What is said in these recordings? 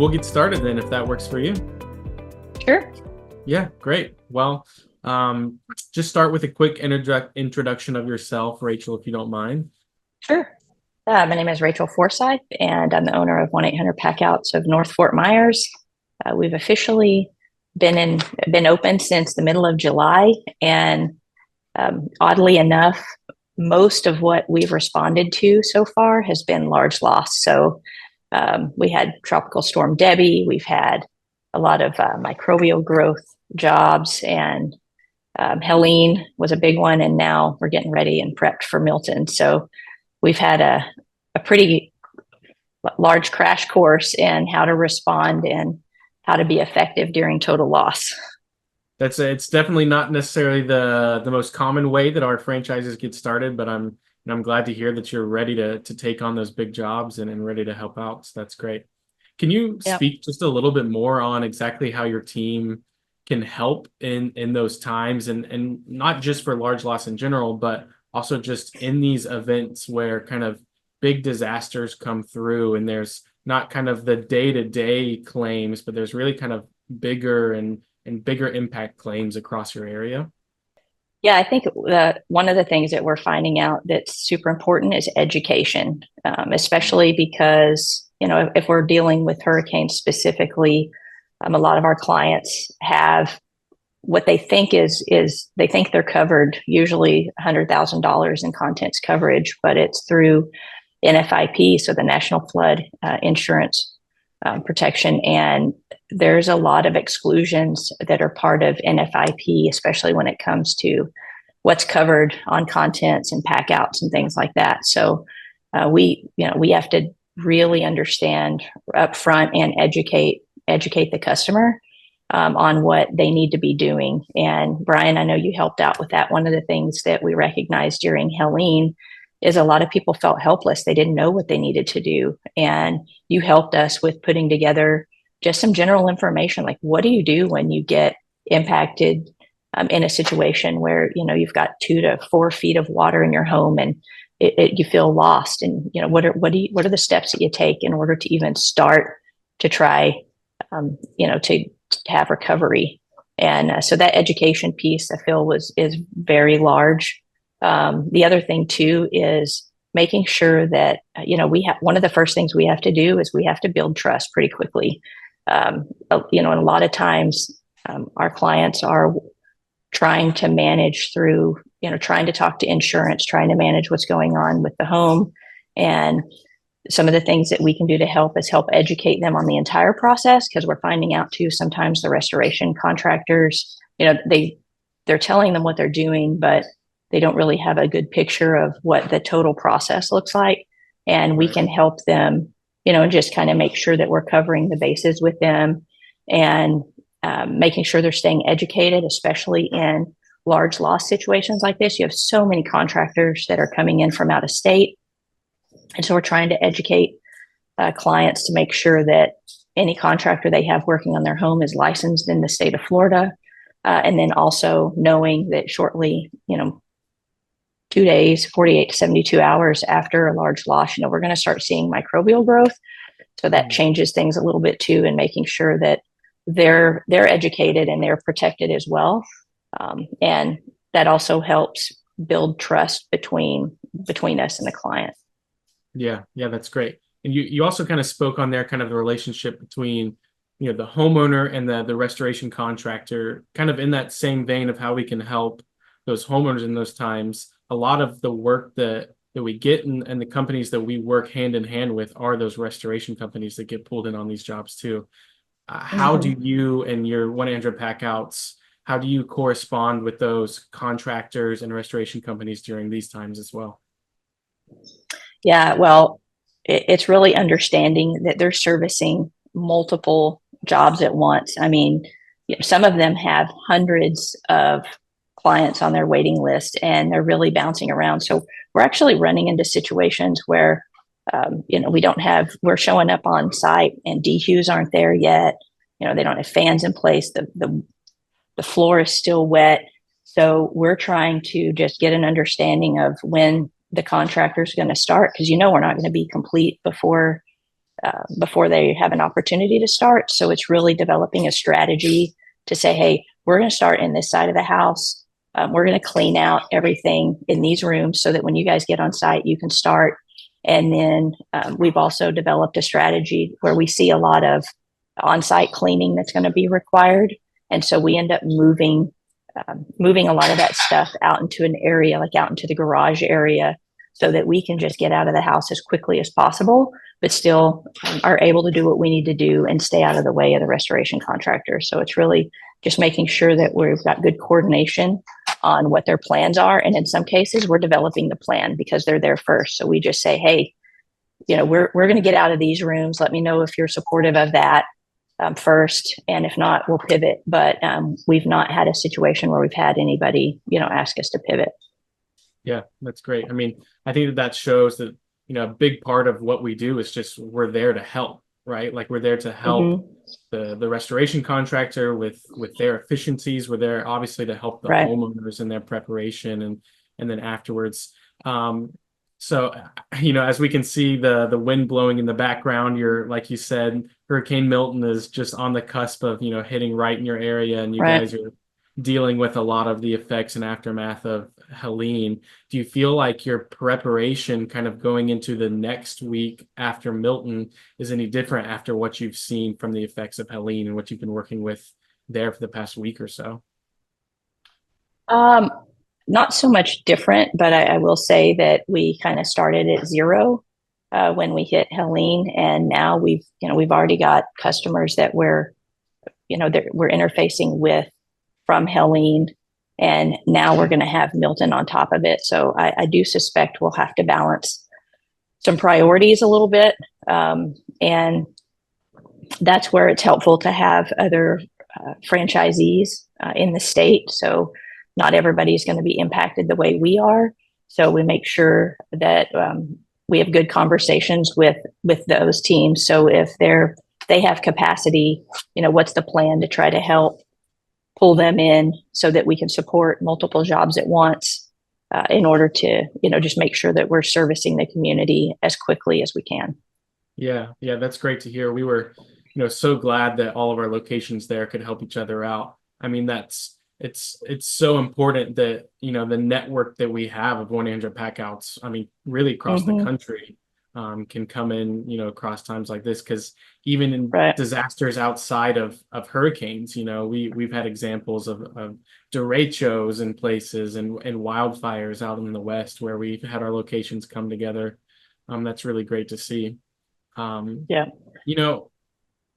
we'll get started then if that works for you. Sure. Yeah, great. Well, just start with a quick introduction of yourself, Rachel, if you don't mind. Sure. My name is Rachel Forsyth, and I'm the owner of 1-800-PACKOUTS of North Fort Myers. We've officially been open since the middle of July, and oddly enough, most of what we've responded to so far has been large loss. So we had Tropical Storm Debbie, we've had a lot of microbial growth jobs, and Helene was a big one, and now we're getting ready and prepped for Milton. So we've had a pretty large crash course in how to respond and how to be effective during total loss. It's definitely not necessarily the most common way that our franchises get started, but I'm glad to hear that you're ready to take on those big jobs and ready to help out. So that's great. Can you speak just a little bit more on exactly how your team can help in those times, and not just for large loss in general, but also just in these events where kind of big disasters come through and there's not kind of the day-to-day claims, but there's really kind of bigger and bigger impact claims across your area? Yeah, I think one of the things that we're finding out that's super important is education, especially because, if we're dealing with hurricanes specifically, a lot of our clients have what they think is they think they're covered, usually $100,000 in contents coverage, but it's through NFIP, so the National Flood Insurance Protection. And there's a lot of exclusions that are part of NFIP, especially when it comes to what's covered on contents and pack outs and things like that. So we have to really understand upfront and educate the customer on what they need to be doing. And Brian, I know you helped out with that. One of the things that we recognized during Helene is a lot of people felt helpless. They didn't know what they needed to do. And you helped us with putting together just some general information, like what do you do when you get impacted in a situation where, you've got 2 to 4 feet of water in your home and you feel lost. And, what are the steps that you take in order to even start to try, to have recovery. And so that education piece I feel is very large. The other thing too is making sure that, we have, one of the first things we have to do is we have to build trust pretty quickly. And a lot of times our clients are trying to manage through, trying to talk to insurance, trying to manage what's going on with the home. And some of the things that we can do to help is help educate them on the entire process, because we're finding out too, sometimes the restoration contractors, they're telling them what they're doing, but they don't really have a good picture of what the total process looks like. And we can help them, just kind of make sure that we're covering the bases with them and making sure they're staying educated, especially in large loss situations like this. You have so many contractors that are coming in from out of state. And so we're trying to educate clients to make sure that any contractor they have working on their home is licensed in the state of Florida. And then also knowing that shortly, 2 days, 48 to 72 hours after a large loss, we're going to start seeing microbial growth. So that changes things a little bit too, and making sure that they're educated and they're protected as well. And that also helps build trust between us and the client. Yeah, that's great. And you also kind of spoke on there, kind of the relationship between, the homeowner and the restoration contractor, kind of in that same vein of how we can help those homeowners in those times. A lot of the work that we get and the companies that we work hand in hand with are those restoration companies that get pulled in on these jobs too. How do you and your 1-800-PACKOUTS, how do you correspond with those contractors and restoration companies during these times as well? Yeah, well, it's really understanding that they're servicing multiple jobs at once. I mean, some of them have hundreds of clients on their waiting list and they're really bouncing around. So we're actually running into situations where, we're showing up on site and DHUs aren't there yet. They don't have fans in place. The floor is still wet. So we're trying to just get an understanding of when the contractor is going to start, because we're not going to be complete before before they have an opportunity to start. So it's really developing a strategy to say, hey, we're going to start in this side of the house. We're going to clean out everything in these rooms so that when you guys get on site, you can start. And then we've also developed a strategy where we see a lot of on-site cleaning that's going to be required. And so we end up moving a lot of that stuff out into an area, like out into the garage area, so that we can just get out of the house as quickly as possible, but still are able to do what we need to do and stay out of the way of the restoration contractor. So it's really just making sure that we've got good coordination on what their plans are. And in some cases, we're developing the plan because they're there first. So we just say, hey, we're going to get out of these rooms. Let me know if you're supportive of that first. And if not, we'll pivot. But we've not had a situation where we've had anybody, ask us to pivot. Yeah, that's great. I mean, I think that shows that, a big part of what we do is just we're there to help, right? Like we're there to help the restoration contractor with their efficiencies. We're there obviously to help the homeowners in their preparation and then afterwards. So, as we can see the wind blowing in the background, like you said, Hurricane Milton is just on the cusp of, hitting right in your area, and you guys are dealing with a lot of the effects and aftermath of Helene. Do you feel like your preparation kind of going into the next week after Milton is any different after what you've seen from the effects of Helene and what you've been working with there for the past week or so? Not so much different, but I will say that we kind of started at zero when we hit Helene, and now we've already got customers that we're interfacing with from Helene, and now we're going to have Milton on top of it. So I do suspect we'll have to balance some priorities a little bit, and that's where it's helpful to have other franchisees in the state. So not everybody's going to be impacted the way we are. So we make sure that we have good conversations with those teams. So if they have capacity, what's the plan to try to help pull them in so that we can support multiple jobs at once in order to, just make sure that we're servicing the community as quickly as we can. Yeah, that's great to hear. We were, so glad that all of our locations there could help each other out. I mean, it's so important that, the network that we have of 1-800 packouts, I mean, really across the country, can come in, across times like this, because even in disasters outside of hurricanes, we've had examples of derechos in places and wildfires out in the West where we've had our locations come together. That's really great to see.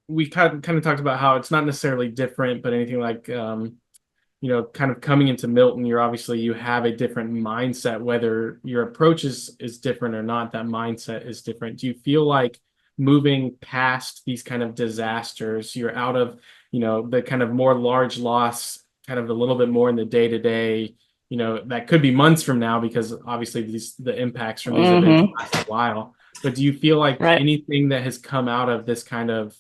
We kind of talked about how it's not necessarily different, but anything like, kind of coming into Milton, you have a different mindset, whether your approach is different or not, that mindset is different. Do you feel like moving past these kind of disasters, you're out of, the kind of more large loss, kind of a little bit more in the day-to-day, that could be months from now, because obviously the impacts from these events last a while. But do you feel like anything that has come out of this kind of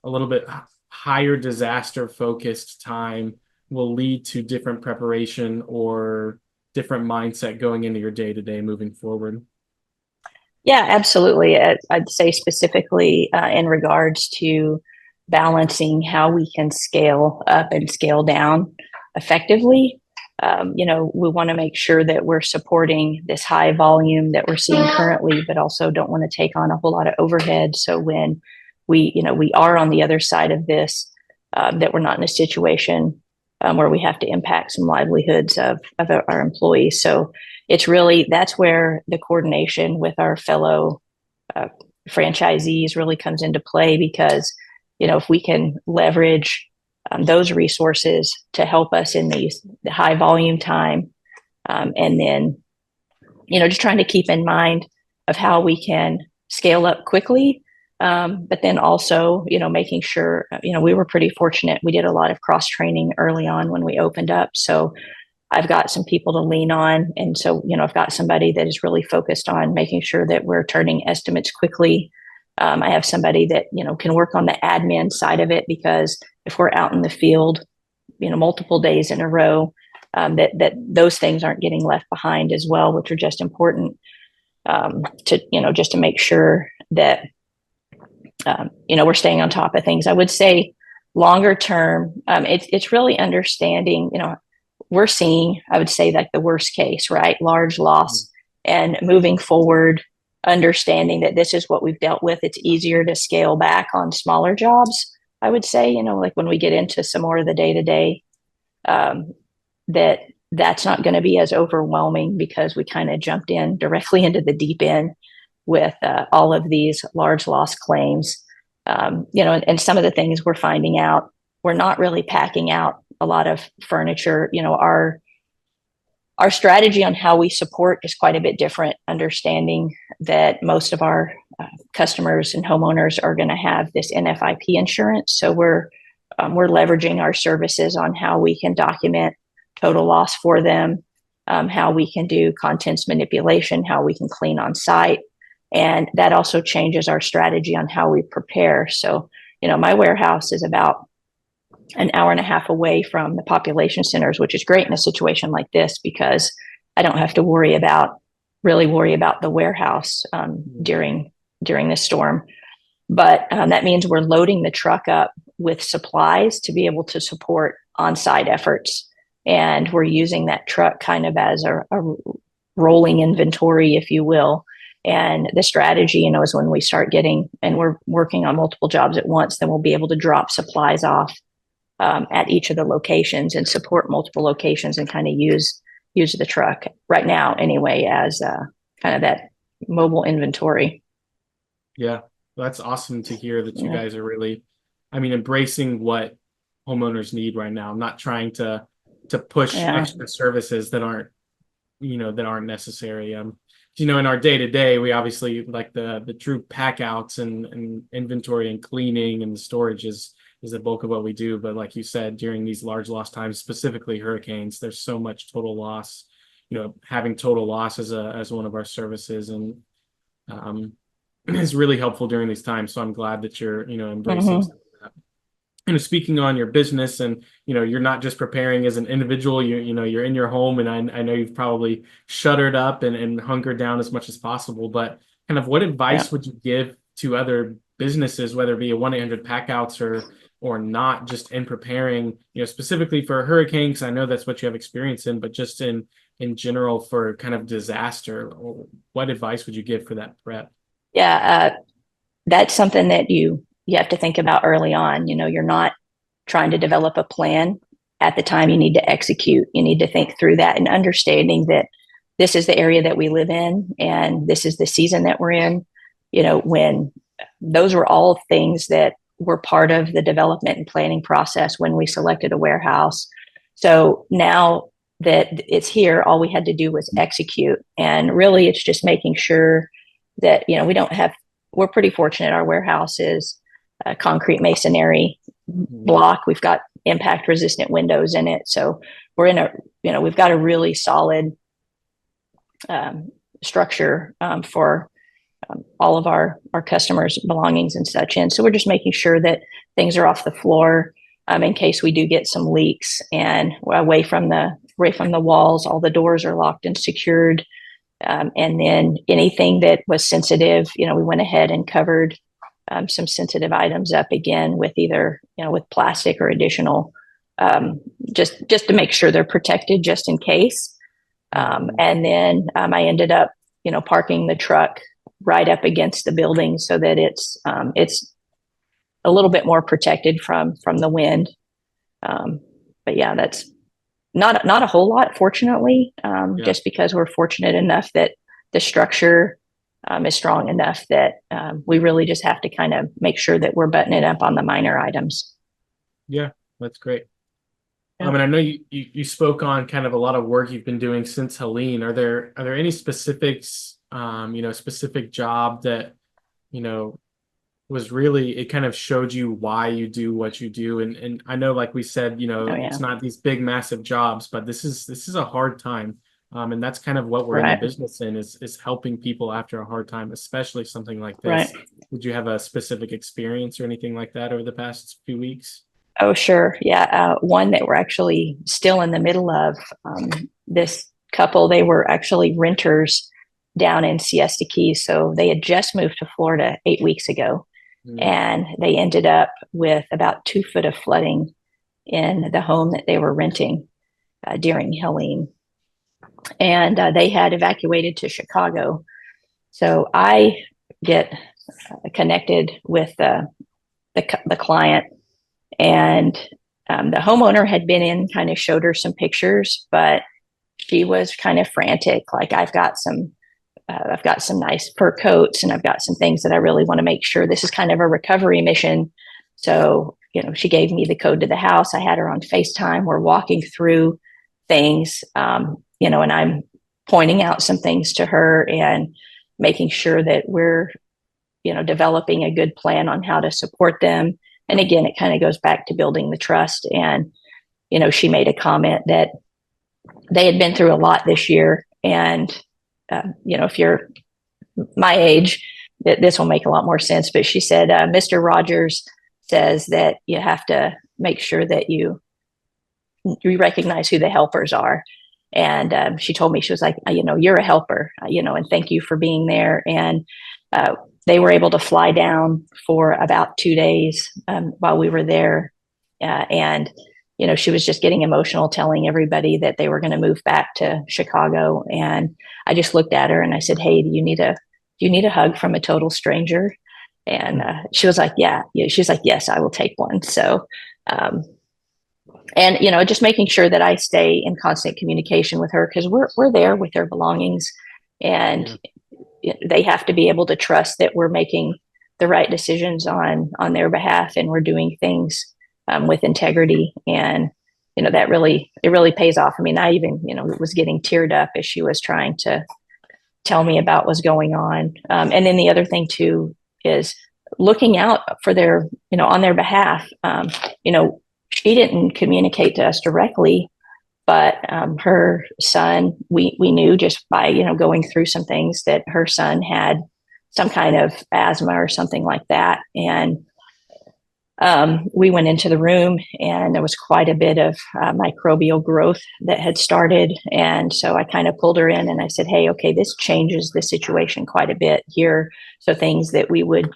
a little bit higher disaster focused time will lead to different preparation or different mindset going into your day-to-day moving forward? Yeah, absolutely. I'd say specifically in regards to balancing how we can scale up and scale down effectively. We want to make sure that we're supporting this high volume that we're seeing currently, but also don't want to take on a whole lot of overhead. So when we are on the other side of this, that we're not in a situation where we have to impact some livelihoods of our employees. So that's where the coordination with our fellow franchisees really comes into play, because, if we can leverage those resources to help us in the high volume time, and then, just trying to keep in mind of how we can scale up quickly. But then also, making sure, we were pretty fortunate. We did a lot of cross training early on when we opened up. So I've got some people to lean on. And so, I've got somebody that is really focused on making sure that we're turning estimates quickly. I have somebody that, can work on the admin side of it, because if we're out in the field, multiple days in a row, that those things aren't getting left behind as well, which are just important to, just to make sure that we're staying on top of things. I would say longer term, it's really understanding, we're seeing, I would say, like the worst case, right? Large loss, and moving forward, understanding that this is what we've dealt with. It's easier to scale back on smaller jobs. I would say, like when we get into some more of the day to day, that that's not going to be as overwhelming because we kind of jumped in directly into the deep end with all of these large loss claims. And some of the things we're finding out, we're not really packing out a lot of furniture. Our strategy on how we support is quite a bit different, understanding that most of our customers and homeowners are going to have this NFIP insurance. So we're leveraging our services on how we can document total loss for them, how we can do contents manipulation, how we can clean on site. And that also changes our strategy on how we prepare. So, my warehouse is about an hour and a half away from the population centers, which is great in a situation like this because I don't have to worry about the warehouse during this storm. But that means we're loading the truck up with supplies to be able to support on-site efforts. And we're using that truck kind of as a rolling inventory, if you will. And the strategy, is when we start getting, and we're working on multiple jobs at once, then we'll be able to drop supplies off at each of the locations and support multiple locations and kind of use the truck right now anyway as kind of that mobile inventory. Yeah, that's awesome to hear that you guys are really, embracing what homeowners need right now. I'm not trying to push extra services that aren't necessary. In our day to day, we obviously like the true pack outs and inventory and cleaning and storage is the bulk of what we do. But like you said, during these large loss times, specifically hurricanes, there's so much total loss. Having total loss as one of our services and is really helpful during these times. So I'm glad that you're embracing that. Speaking on your business and you're not just preparing as an individual, you're in your home, and I know you've probably shuttered up and hunkered down as much as possible, but kind of what advice would you give to other businesses, whether it be a 1-800 packouts or not, just in preparing, specifically for a hurricane, because I know that's what you have experience in, but just in general for kind of disaster? What advice would you give for that prep? Yeah, that's something that you have to think about early on. You're not trying to develop a plan at the time you need to execute. You need to think through that and understanding that this is the area that we live in and this is the season that we're in. When those were all things that were part of the development and planning process when we selected a warehouse. So now that it's here, all we had to do was execute. And really, it's just making sure that, we're pretty fortunate. Our warehouse is a concrete masonry block. We've got impact resistant windows in it. So we're we've got a really solid structure for all of our customers' belongings and such. And so we're just making sure that things are off the floor in case we do get some leaks, and away from the walls. All the doors are locked and secured. And then anything that was sensitive, we went ahead and covered some sensitive items up again with either, with plastic or additional, just to make sure they're protected just in case. And then I ended up, parking the truck right up against the building so that it's a little bit more protected from the wind. But yeah, that's not a whole lot, fortunately, just because we're fortunate enough that the structure is strong enough that we really just have to kind of make sure that we're buttoning up on the minor items. Yeah, that's great. And I know you spoke on kind of a lot of work you've been doing since Helene. Are there any specifics, specific job that, was really, it kind of showed you why you do what you do? And I know, like we said, it's not these big, massive jobs, but this is a hard time. And that's kind of what we're in the business in, is helping people after a hard time, especially something like this. Did you have a specific experience or anything like that over the past few weeks? Oh, sure. Yeah. One that we're actually still in the middle of. This couple, they were actually renters down in Siesta Key. So they had just moved to Florida 8 weeks ago. Mm. and they ended up with about 2 foot of flooding in the home that they were renting during Helene. And they had evacuated to Chicago. So I get connected with the client, and the homeowner had been in, kind of showed her some pictures, but she was kind of frantic. Like, I've got some nice fur coats, and I've got some things that I really want to make sure. This is kind of a recovery mission. So, she gave me the code to the house. I had her on FaceTime. We're walking through things, and I'm pointing out some things to her and making sure that we're, developing a good plan on how to support them. And again, it kind of goes back to building the trust. And, she made a comment that they had been through a lot this year. And, if you're my age, this will make a lot more sense. But she said, Mr. Rogers says that you have to make sure that you recognize who the helpers are. And she told me, she was like, you're a helper, and thank you for being there. And they were able to fly down for about 2 days while we were there. And, she was just getting emotional, telling everybody that they were going to move back to Chicago. And I just looked at her and I said, hey, do you need a hug from a total stranger? And she was like, yeah. She's like, yes, I will take one. So, and just making sure that I stay in constant communication with her, because we're there with their belongings, and they have to be able to trust that we're making the right decisions on their behalf, and we're doing things with integrity. And that it really pays off. I mean, I even was getting teared up as she was trying to tell me about what's going on. And then the other thing too is looking out for their on their behalf. She didn't communicate to us directly, but her son, we knew just by going through some things that her son had some kind of asthma or something like that. And we went into the room, and there was quite a bit of microbial growth that had started. And so I kind of pulled her in and I said, hey, okay, this changes the situation quite a bit here. So things that we would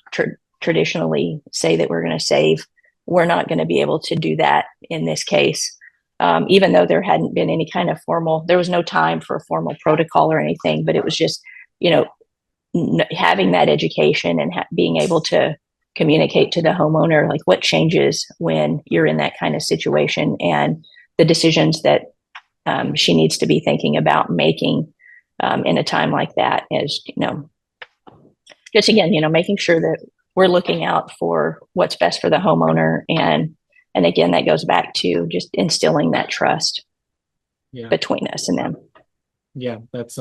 traditionally say that we're going to save, we're not going to be able to do that in this case. Even though there hadn't been any kind of there was no time for a formal protocol or anything, but it was just, having that education and being able to communicate to the homeowner, like what changes when you're in that kind of situation, and the decisions that she needs to be thinking about making in a time like that is, just again, making sure that we're looking out for what's best for the homeowner. And again, that goes back to just instilling that trust between us and them. Yeah, that's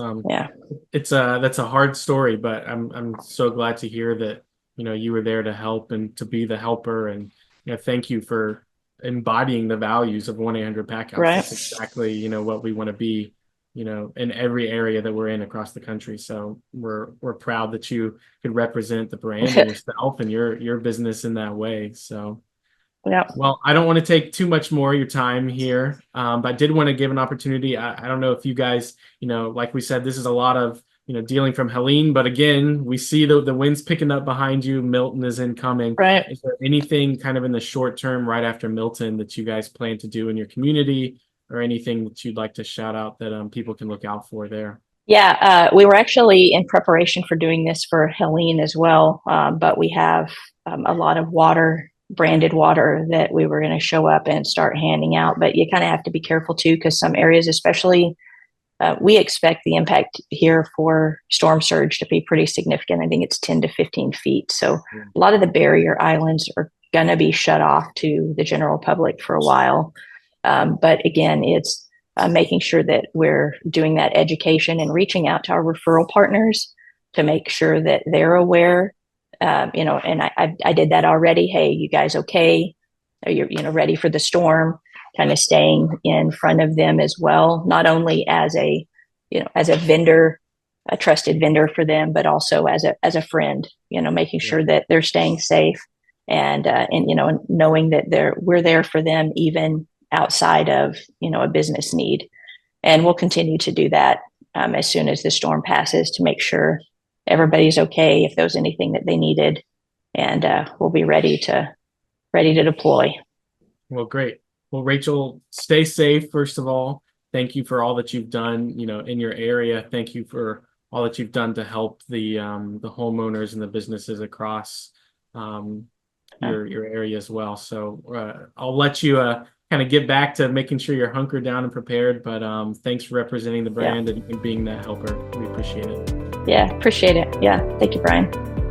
that's a hard story, but I'm so glad to hear that you were there to help and to be the helper. And thank you for embodying the values of 1-800-PACK-OUTS. Right. That's exactly what we want to be in every area that we're in across the country. So we're proud that you could represent the brand and yourself and your business in that way. So yeah. Well, I don't want to take too much more of your time here, but I did want to give an opportunity. I don't know if you guys, like we said, this is a lot of, dealing from Helene, but again, we see the winds picking up behind you. Milton is incoming. Right. Is there anything kind of in the short term right after Milton that you guys plan to do in your community, or anything that you'd like to shout out that people can look out for there? Yeah, we were actually in preparation for doing this for Helene as well, but we have a lot of branded water that we were going to show up and start handing out. But you kind of have to be careful too, because some areas, especially, we expect the impact here for storm surge to be pretty significant. I think it's 10 to 15 feet. So a lot of the barrier islands are going to be shut off to the general public for a while. But again, it's making sure that we're doing that education and reaching out to our referral partners to make sure that they're aware. And I did that already. Hey, you guys okay? Are you ready for the storm? Kind of staying in front of them as well, not only as a vendor, a trusted vendor for them, but also as a friend. Making sure that they're staying safe, and knowing that we're there for them even outside of a business need. And we'll continue to do that as soon as the storm passes, to make sure everybody's okay, if there was anything that they needed. and we'll be ready to deploy. Well, great. Well, Rachel, stay safe, first of all. Thank you for all that you've done, in your area. Thank you for all that you've done to help the homeowners and the businesses across your area as well. So I'll let you kind of get back to making sure you're hunkered down and prepared. But thanks for representing the brand and being that helper. We appreciate it. Yeah, appreciate it. Yeah, thank you, Brian.